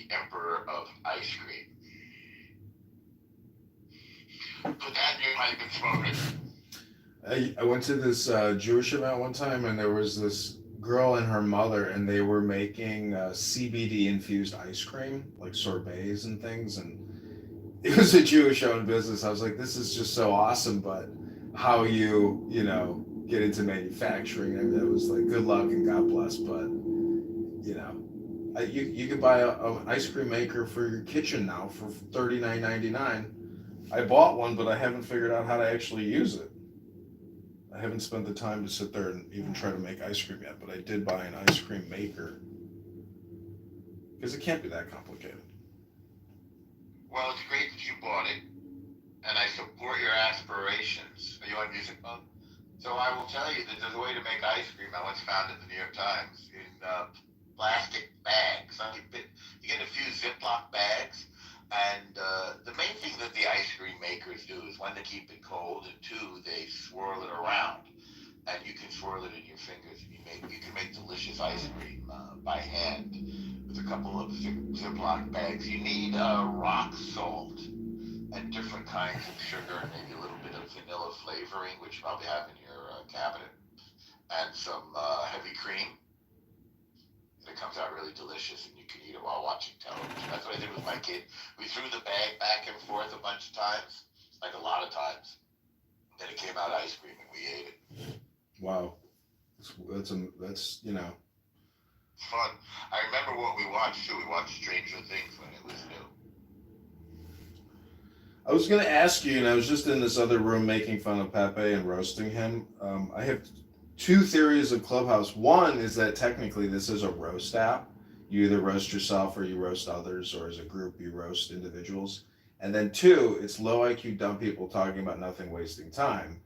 the emperor of ice cream. Put that in your pipe and smoke it. I went to this Jewish event one time, and there was this girl and her mother, and they were making CBD infused ice cream, like sorbets and things. And it was a Jewish owned business. I was like, this is just so awesome, but how get into manufacturing, I mean, it was like, good luck and God bless. But, you could buy an ice cream maker for your kitchen now for $39.99. I bought one, but I haven't figured out how to actually use it. I haven't spent the time to sit there and even try to make ice cream yet, but I did buy an ice cream maker because it can't be that complicated. Well, it's great that you bought it, and I support your aspirations. Are you on music mode? So I will tell you that there's a way to make ice cream I once found in the New York Times in plastic bags. You get a few Ziploc bags, and the main thing that the ice cream makers do is, one, to keep it cold, and two, they swirl it around. And you can swirl it in your fingers, and you can make delicious ice cream by hand with a couple of Ziploc bags. You need rock salt and different kinds of sugar, and maybe a little bit of vanilla flavoring, which you probably have in your cabinet, and some heavy cream. And it comes out really delicious, and you can eat it while watching television. That's what I did with my kid. We threw the bag back and forth a bunch of times, like a lot of times. Then it came out ice cream, and we ate it. Wow, that's Fun. I remember what we watched too. We watched Stranger Things when it was new. I was going to ask you, and I was just in this other room making fun of Pepe and roasting him. I have two theories of Clubhouse. One is that technically this is a roast app. You either roast yourself or you roast others, or as a group you roast individuals. And then two, it's low IQ dumb people talking about nothing, wasting time.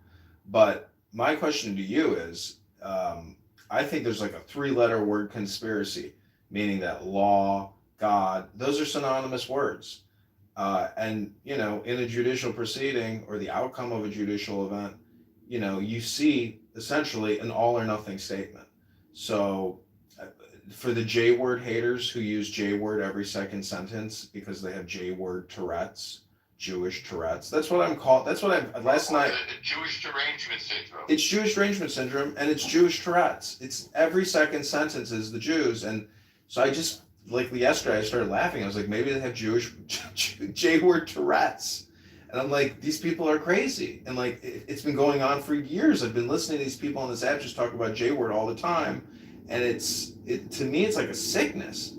But my question to you is, I think there's like a three-letter word conspiracy, meaning that law, God, those are synonymous words. And in a judicial proceeding or the outcome of a judicial event, you see essentially an all or nothing statement. So for the J word haters who use J word every second sentence because they have J word Tourette's, Jewish Tourette's. That's what I'm called. That's what I last night. Jewish derangement syndrome. It's Jewish derangement syndrome, and it's Jewish Tourette's. It's every second sentence is the Jews, and so I just like yesterday I started laughing. I was like, maybe they have Jewish J word Tourette's, and I'm like, these people are crazy, and like it's been going on for years. I've been listening to these people on this app just talk about J word all the time, and to me it's like a sickness,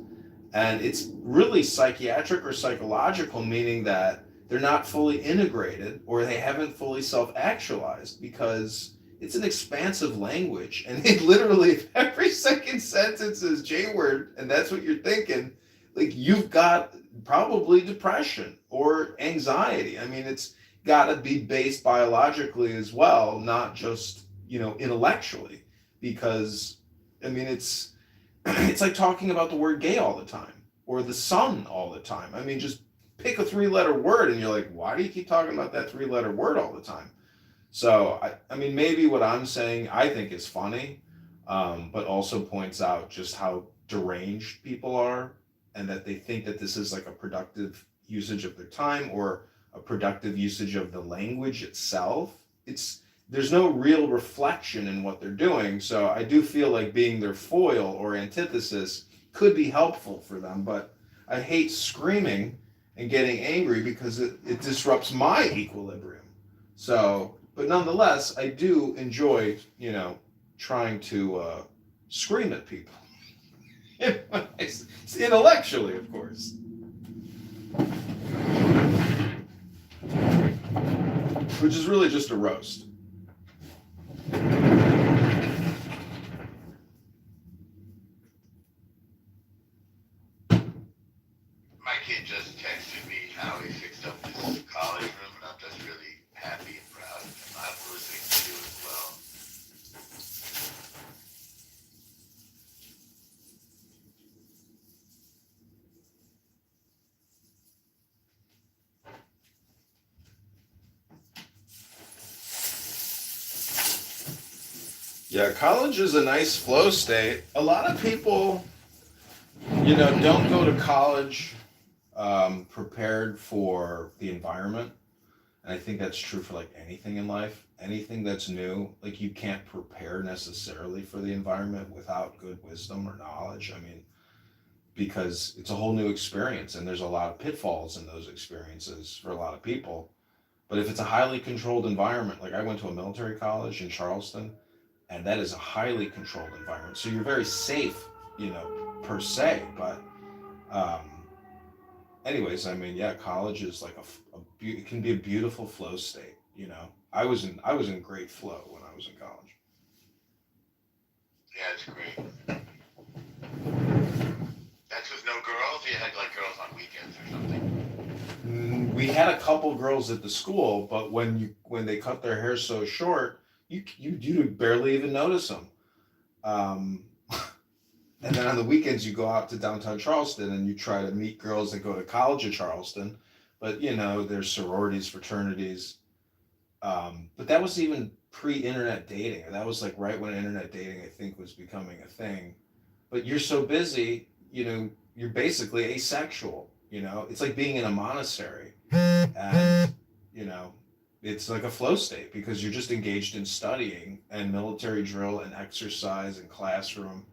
and it's really psychiatric or psychological, meaning that they're not fully integrated or they haven't fully self-actualized because it's an expansive language. And it literally, if every second sentence is J word and that's what you're thinking, like you've got probably depression or anxiety. I mean, it's got to be based biologically as well, not just, intellectually, because I mean, it's like talking about the word gay all the time or the sun all the time. I mean, just pick a three-letter word and you're like, why do you keep talking about that three-letter word all the time? So I mean, maybe what I'm saying I think is funny, but also points out just how deranged people are, and that they think that this is like a productive usage of their time or a productive usage of the language itself. There's no real reflection in what they're doing. So I do feel like being their foil or antithesis could be helpful for them, but I hate screaming and getting angry because it disrupts my equilibrium. So, but nonetheless, I do enjoy, trying to scream at people. Intellectually, of course. Which is really just a roast. My kid just texted me how he fixed up his college room, and I'm just really happy and proud of him. I'm listening to you as well. Yeah, college is a nice flow state. A lot of people Don't go to college prepared for the environment. And I think that's true for like anything in life. Anything that's new, like you can't prepare necessarily for the environment without good wisdom or knowledge. I mean, because it's a whole new experience and there's a lot of pitfalls in those experiences for a lot of people. But if it's a highly controlled environment, like I went to a military college in Charleston, and that is a highly controlled environment. So you're very safe, per se. But um, anyways, I mean, yeah, college is like it can be a beautiful flow state. I was in great flow when I was in college. Yeah, it's great. That's with no girls. You had like girls on weekends or something. We had a couple girls at the school, but when they cut their hair so short, you barely even notice them. Um, and then on the weekends, you go out to downtown Charleston and you try to meet girls that go to college in Charleston, but there's sororities, fraternities. But that was even pre-internet dating. That was like right when internet dating, I think, was becoming a thing. But you're so busy, you're basically asexual. It's like being in a monastery, and you know, it's like a flow state because you're just engaged in studying and military drill and exercise and classroom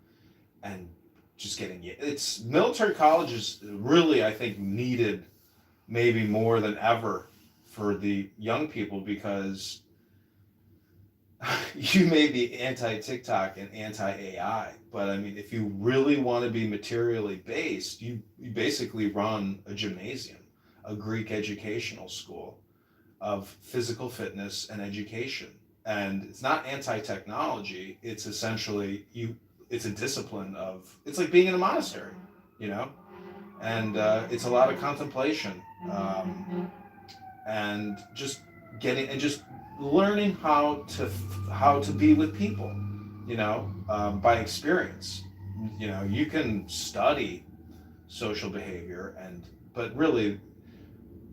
and just getting it. It's military colleges really, I think, needed maybe more than ever for the young people because you may be anti TikTok and anti AI, but I mean, if you really want to be materially based, you basically run a gymnasium, a Greek educational school of physical fitness and education. And it's not anti technology, it's essentially it's a discipline it's like being in a monastery, you know? And it's a lot of contemplation. And just learning how to be with people, by experience. You can study social behavior, but really,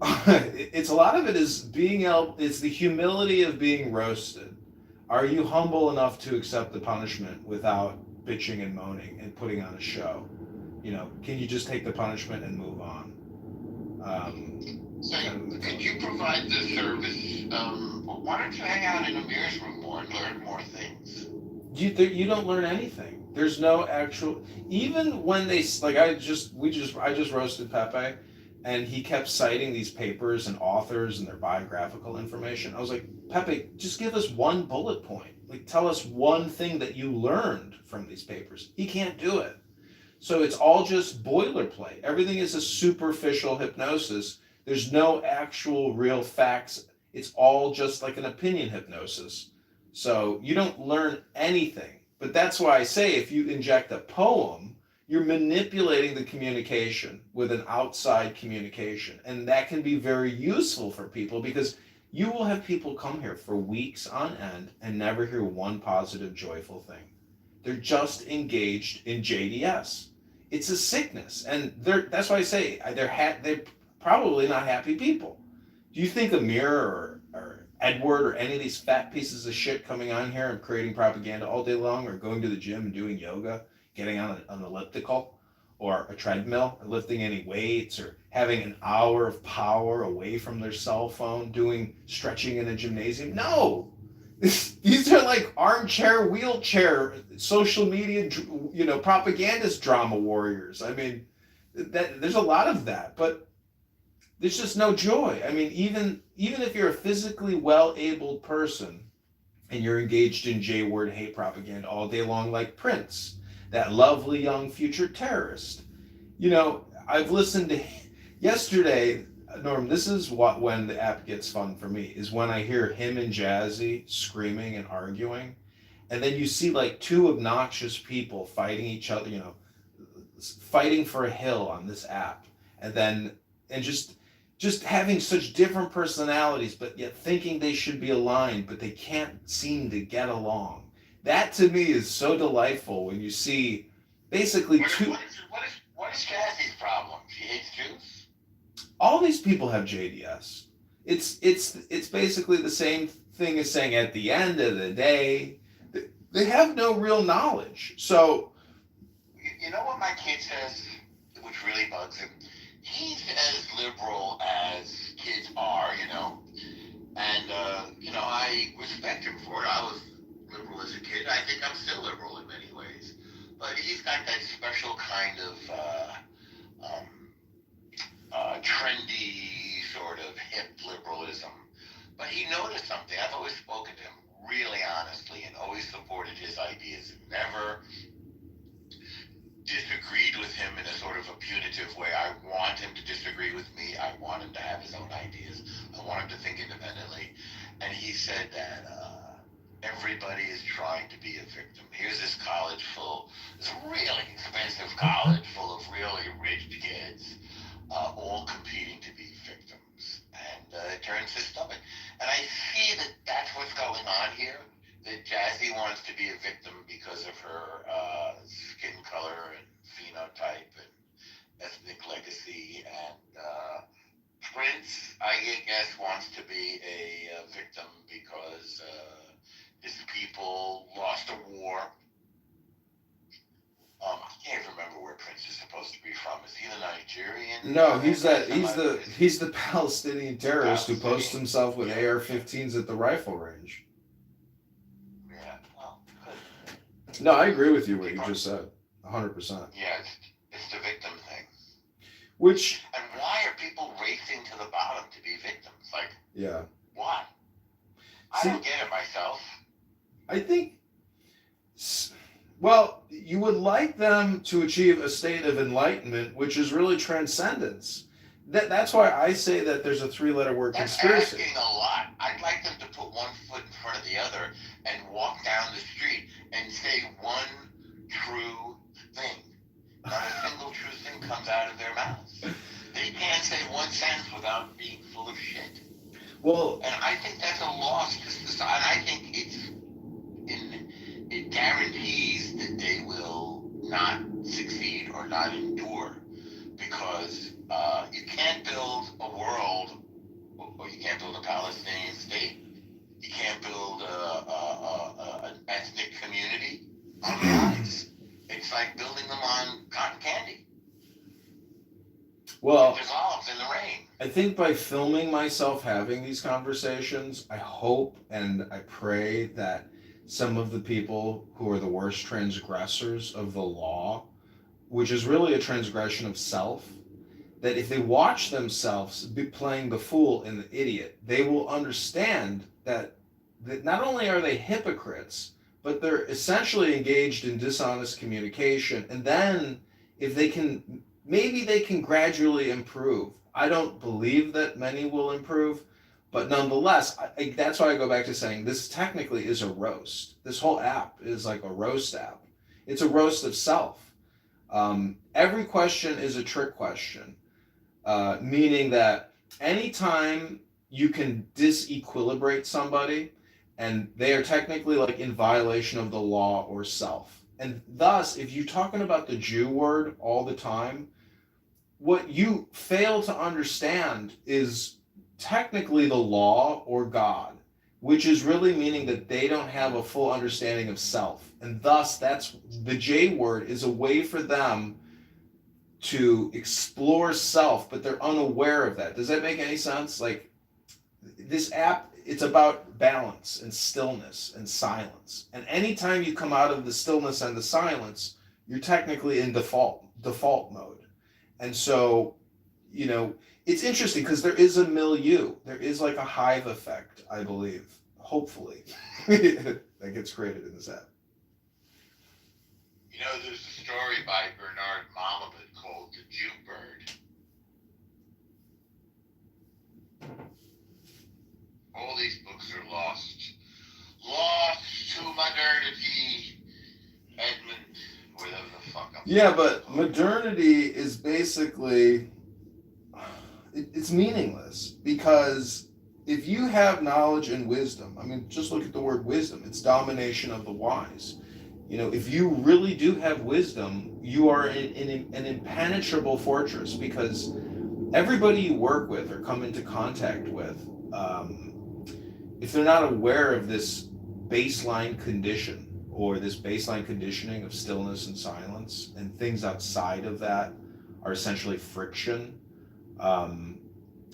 it's a lot of it is it's the humility of being roasted. Are you humble enough to accept the punishment without bitching and moaning and putting on a show? Can you just take the punishment and move on? So, could you provide the service? Why don't you hang out in Amir's room more and learn more things? You don't learn anything. There's no actual. Even when they like, I just roasted Pepe, and he kept citing these papers and authors and their biographical information. I was like, Pepe, just give us one bullet point. Like, tell us one thing that you learned from these papers. He can't do it. So it's all just boilerplate. Everything is a superficial hypnosis. There's no actual real facts. It's all just like an opinion hypnosis. So you don't learn anything. But that's why I say if you inject a poem, you're manipulating the communication with an outside communication. And that can be very useful for people because you will have people come here for weeks on end and never hear one positive, joyful thing. They're just engaged in JDS. It's a sickness. And that's why I say they're probably not happy people. Do you think Amir or Edward or any of these fat pieces of shit coming on here and creating propaganda all day long or going to the gym and doing yoga, getting on an elliptical or a treadmill, or lifting any weights or having an hour of power away from their cell phone, doing stretching in a gymnasium? No! These are like armchair, wheelchair, social media, propagandist drama warriors. I mean, there's a lot of that, but there's just no joy. I mean, even if you're a physically well-abled person and you're engaged in J-word hate propaganda all day long, like Prince, that lovely young future terrorist. I've listened to yesterday. Norm, this is when the app gets fun for me, is when I hear him and Jazzy screaming and arguing, and then you see like two obnoxious people fighting each other, fighting for a hill on this app, and just having such different personalities, but yet thinking they should be aligned, but they can't seem to get along. That to me is so delightful when you see basically What is Jazzy's problem? She hates Jews? All these people have JDS. It's basically the same thing as saying at the end of the day, they have no real knowledge. So You know what my kid says? which really bugs him. He's as liberal as kids are, and I respect him for it. I was liberal as a kid. I think I'm still liberal in many ways, but he's got that special kind of trendy sort of hip liberalism. But he noticed something. I've always spoken to him really honestly and always supported his ideas and never disagreed with him in a sort of a punitive way. I want him to disagree with me. I want him to have his own ideas. I want him to think independently. And he said that everybody is trying to be a victim. Here's this really expensive college full of really rich kids, all competing to be victims. And it turns his stomach. And I see that that's what's going on here. That Jazzy wants to be a victim because of her skin color and phenotype and ethnic legacy. And Prince, I guess, wants to be a victim because his people lost a war. I can't remember where Prince is supposed to be from. Is he the Nigerian? No, he's the Palestinian terrorist who posts himself with AR-15s at the rifle range. Yeah, well, good. No, I agree with you what you just said, 100%. Yeah, it's the victim thing. Which, and why are people racing to the bottom to be victims? Like, yeah, why? I don't get it myself. I think, well, you would like them to achieve a state of enlightenment, which is really transcendence. That's why I say that there's a 3-letter word, That's conspiracy. Asking a lot. I'd like them to put one foot in front of the other and walk down the street and say one true thing. Not a single true thing comes out of their mouths. They can't say one sentence without being full of shit. Well, and I think that's a loss to society. I think it guarantees that they will not succeed or not endure, because you can't build a world, or you can't build a Palestinian state. You can't build an ethnic community on lies. It's like building them on cotton candy. Well, there's olives in the rain. I think by filming myself having these conversations, I hope and I pray that some of the people who are the worst transgressors of the law, which is really a transgression of self, that if they watch themselves be playing the fool and the idiot, they will understand that not only are they hypocrites, but they're essentially engaged in dishonest communication. And then if they can, maybe they can gradually improve. I don't believe that many will improve, but nonetheless, that's why I go back to saying this technically is a roast. This whole app is like a roast app. It's a roast of self. Every question is a trick question, meaning that anytime you can disequilibrate somebody, and they are technically like in violation of the law or self. And thus, if you're talking about the Jew word all the time, what you fail to understand is technically the law or God, which is really meaning that they don't have a full understanding of self. And thus, that's the J word is a way for them to explore self, but they're unaware of that. Does that make any sense? Like, this app, it's about balance and stillness and silence. And anytime you come out of the stillness and the silence, you're technically in default mode. And so, it's interesting because there is a milieu. There is like a hive effect, I believe, hopefully, that gets created in this app. There's a story by Bernard Malamud called The Jew Bird. All these books are lost to modernity. Edmund, whatever the fuck I'm Yeah, but modernity is basically, it's meaningless, because if you have knowledge and wisdom, I mean, just look at the word wisdom. It's domination of the wise. If you really do have wisdom, you are in an impenetrable fortress, because everybody you work with or come into contact with, if they're not aware of this baseline condition or this baseline conditioning of stillness and silence, and things outside of that are essentially friction.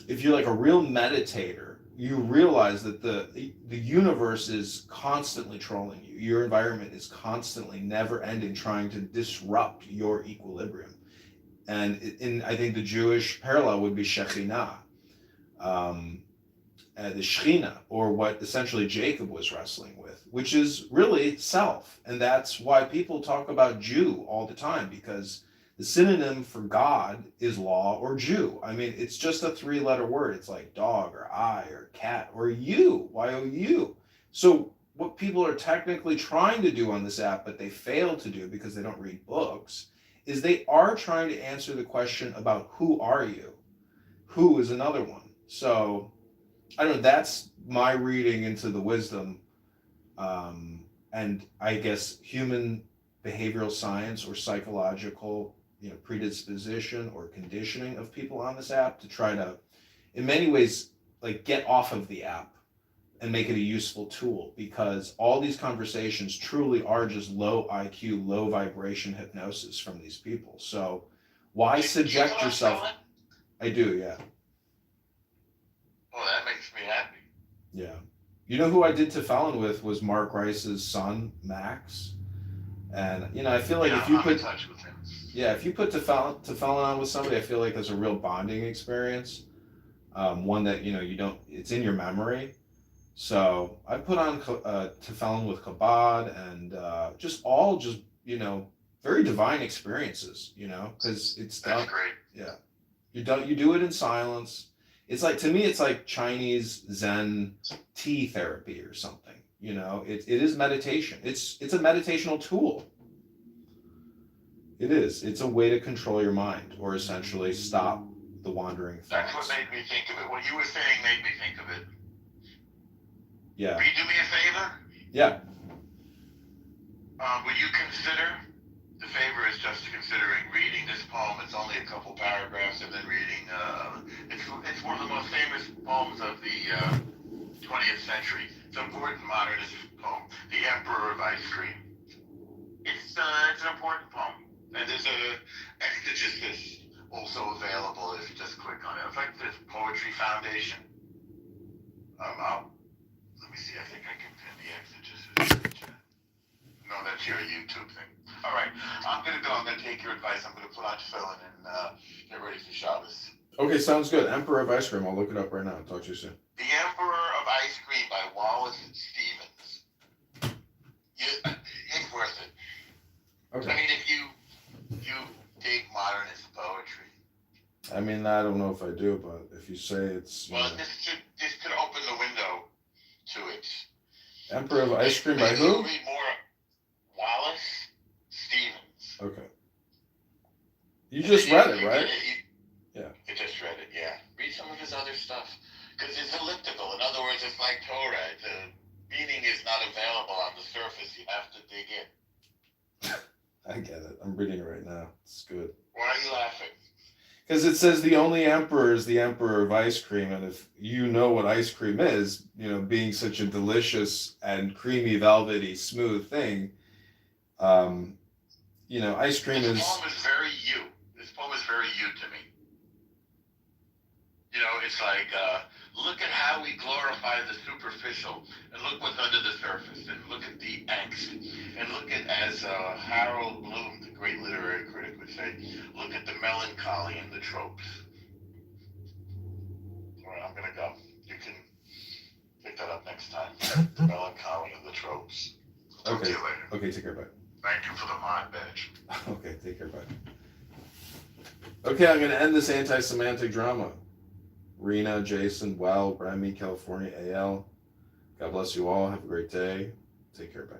If you're like a real meditator, you realize that the universe is constantly trolling you. Your environment is constantly, never ending, trying to disrupt your equilibrium. And I think the Jewish parallel would be Shekhinah, the Shekhinah, or what essentially Jacob was wrestling with, which is really self. And that's why people talk about Jew all the time, because the synonym for God is law or Jew. I mean, it's just a 3-letter word. It's like dog or I or cat or you, Y-O-U. So what people are technically trying to do on this app, but they fail to do because they don't read books, is they are trying to answer the question about who are you? Who is another one. So I don't know, that's my reading into the wisdom, and I guess human behavioral science or psychological, predisposition or conditioning of people on this app to try to, in many ways, like get off of the app and make it a useful tool, because all these conversations truly are just low IQ, low vibration hypnosis from these people. So why subject yourself? I do, yeah. Well, that makes me happy. Yeah. You know who I did Tefillin with was Mark Rice's son, Max. And, I feel like if you put... in touch with him. Yeah, if you put Tefillin on with somebody, I feel like there's a real bonding experience. One that, you don't... It's in your memory. So I put on Tefillin with Chabad and just very divine experiences, because it's done. That's great. Yeah. You do it in silence. It's like, to me, it's like Chinese Zen tea therapy or something. It is meditation. It's a meditational tool. It is. It's a way to control your mind, or essentially stop the wandering thoughts. That's what made me think of it. What you were saying made me think of it. Yeah. Will you do me a favor? Yeah. Will you consider, the favor is just considering reading this poem. It's only a couple paragraphs, and then reading, it's one of the most famous poems of the 20th century. It's an important modernist poem, The Emperor of Ice Cream. It's an important poem. And there's a exegesis also available if you just click on it. In fact, there's Poetry Foundation. Let me see, I think I can pin the exegesis. No, that's your YouTube thing. All right, I'm going to go. I'm going to take your advice. I'm going to put on tefillin and get ready for Shabbos. Okay, sounds good. Emperor of Ice Cream. I'll look it up right now. Talk to you soon. The Emperor of Ice Cream by Wallace Stevens. It's worth it. Okay. I mean, if you dig modernist poetry. I mean, I don't know if I do, but if you say it's... Well, this could open the window to it. Emperor of Ice Cream by Maybe who? you'll read more Wallace Stevens. Okay. You just read it, right? Yeah. You just read it, yeah. Read some of his other stuff. Because it's elliptical. In other words, it's like Torah. The meaning is not available on the surface. You have to dig in. I get it. I'm reading it right now. It's good. Why are you laughing? Because it says the only emperor is the emperor of ice cream, and if you know what ice cream is, being such a delicious and creamy, velvety, smooth thing, ice cream is... This poem is very you. This poem is very you to me. It's like, look at how we glorify the superficial, and look what's under the surface, and look at the angst, and look at, as Harold Bloom, the great literary critic, would say, look at the melancholy in the tropes. All right, I'm going to go. You can pick that up next time. The melancholy in the tropes. Talk to you later. Okay, take care, bye. Thank you for the mod badge. Okay, take care, bye. Okay, I'm going to end this anti-semantic drama. Rena, Jason, Remy, California, AL. God bless you all. Have a great day. Take care, bye.